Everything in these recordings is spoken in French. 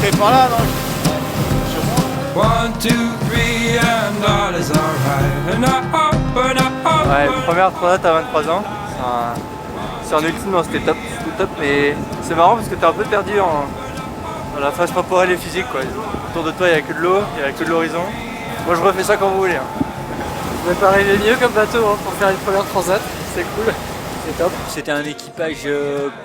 passerai par là, non? One, two, three, and all is alright. And Ouais, première transat à 23 ans. C'est un ultime, non, c'était top, mais c'est marrant parce que t'es un peu perdu dans la phase temporelle et physique, quoi. Autour de toi, il n'y a que de l'eau, il n'y a que de l'horizon. Moi, je refais ça quand vous voulez. Vous n'êtes pas arrivé mieux comme bateau pour faire une première transat, c'est cool. Top. C'était un équipage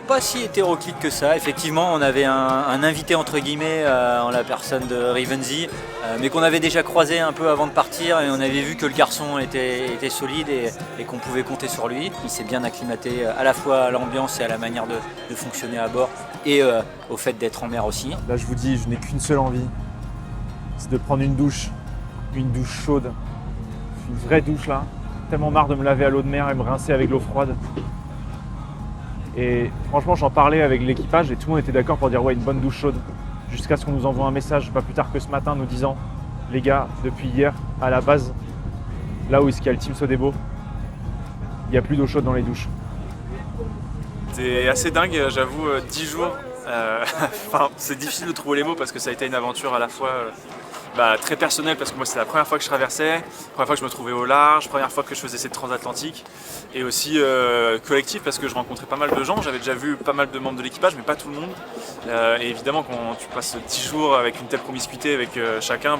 pas si hétéroclite que ça. Effectivement, on avait un invité entre guillemets en la personne de Rivenzi, mais qu'on avait déjà croisé un peu avant de partir et on avait vu que le garçon était solide et qu'on pouvait compter sur lui. Il s'est bien acclimaté à la fois à l'ambiance et à la manière de fonctionner à bord et au fait d'être en mer aussi. Là, je vous dis, je n'ai qu'une seule envie, c'est de prendre une douche chaude, une vraie douche là. Tellement marre de me laver à l'eau de mer et me rincer avec l'eau froide. Et franchement, j'en parlais avec l'équipage et tout le monde était d'accord pour dire ouais, une bonne douche chaude. Jusqu'à ce qu'on nous envoie un message pas plus tard que ce matin nous disant les gars, depuis hier, à la base, là où il y a le Team Sodebo, il n'y a plus d'eau chaude dans les douches. C'est assez dingue, j'avoue, 10 jours. Enfin, c'est difficile de trouver les mots parce que ça a été une aventure à la fois très personnelle parce que moi c'est la première fois que je traversais, première fois que je me trouvais au large, première fois que je faisais cette transatlantique et aussi collectif parce que je rencontrais pas mal de gens, j'avais déjà vu pas mal de membres de l'équipage mais pas tout le monde et évidemment quand tu passes 10 jours avec une telle promiscuité avec chacun,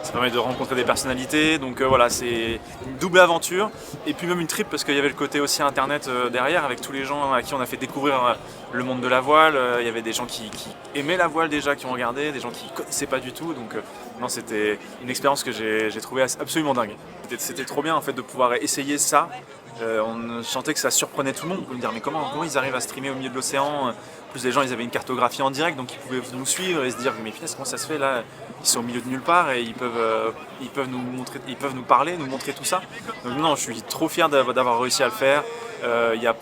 ça permet de rencontrer des personnalités donc voilà c'est une double aventure et puis même une trip parce qu'il y avait le côté aussi internet derrière avec tous les gens à qui on a fait découvrir le monde de la voile, il y avait des gens qui aimaient la voile déjà, qui ont regardé, des gens qui ne connaissaient pas du tout donc non, c'était une expérience que j'ai trouvée absolument dingue. C'était trop bien en fait de pouvoir essayer ça. On sentait que ça surprenait tout le monde. On pouvait me dire mais comment ils arrivent à streamer au milieu de l'océan? En plus les gens ils avaient une cartographie en direct donc ils pouvaient nous suivre et se dire mais punaise comment ça se fait là? Ils sont au milieu de nulle part et ils peuvent nous montrer, ils peuvent nous parler, nous montrer tout ça. Donc non, je suis trop fier d'avoir réussi à le faire.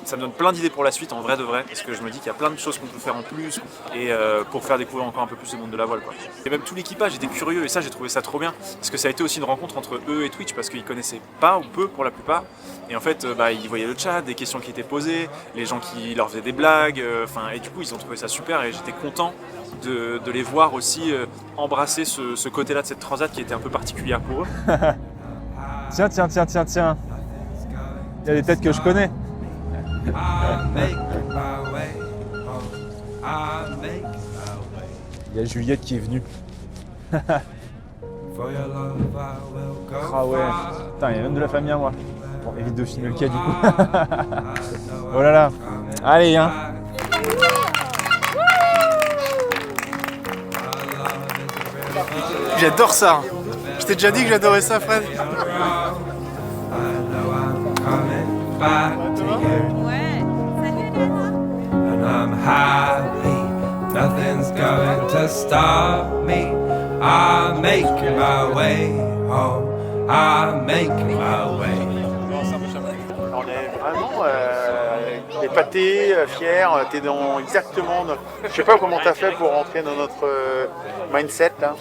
Ça me donne plein d'idées pour la suite en vrai de vrai parce que je me dis qu'il y a plein de choses qu'on peut faire en plus et pour faire découvrir encore un peu plus le monde de la voile quoi. Et même tout l'équipage était curieux et ça j'ai trouvé ça trop bien parce que ça a été aussi une rencontre entre eux et Twitch parce qu'ils connaissaient pas ou peu pour la plupart et en fait ils voyaient le chat, des questions qui étaient posées, les gens qui leur faisaient des blagues, et du coup ils ont trouvé ça super et j'étais content de les voir aussi embrasser ce côté-là de cette transat qui était un peu particulière pour eux. Tiens. Il y a des têtes que je connais. Il y a Juliette qui est venue. Ah ouais, putain, il y a même de la famille à moi. Bon, évite de filmer le cas du coup. Oh là là, allez hein. J'adore ça. Je t'ai déjà dit que j'adorais ça, Fred. Ouais, salut Nana. And I'm happy, nothing's going to stop me. I'm making my way home, I'm making my way. On est vraiment épatés, fiers. T'es dans exactement. Je sais pas comment t'as fait pour rentrer dans notre mindset là.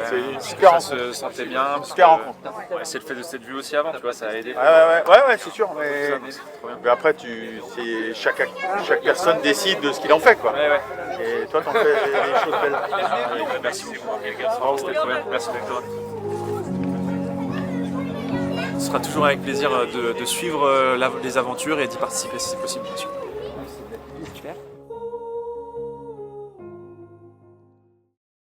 C'est une super rencontre. Ça se sentait bien. Super rencontre. Ouais, c'est le fait de cette vue aussi avant, tu vois, ça a aidé. Ouais, c'est sûr. Mais après, chaque personne décide de ce qu'il en fait, quoi. Ouais. Et toi, t'en fais des choses belles. Merci beaucoup. C'était trop bien. Merci Victor. Ce sera toujours avec plaisir de suivre les aventures et d'y participer si c'est possible, bien sûr. Super.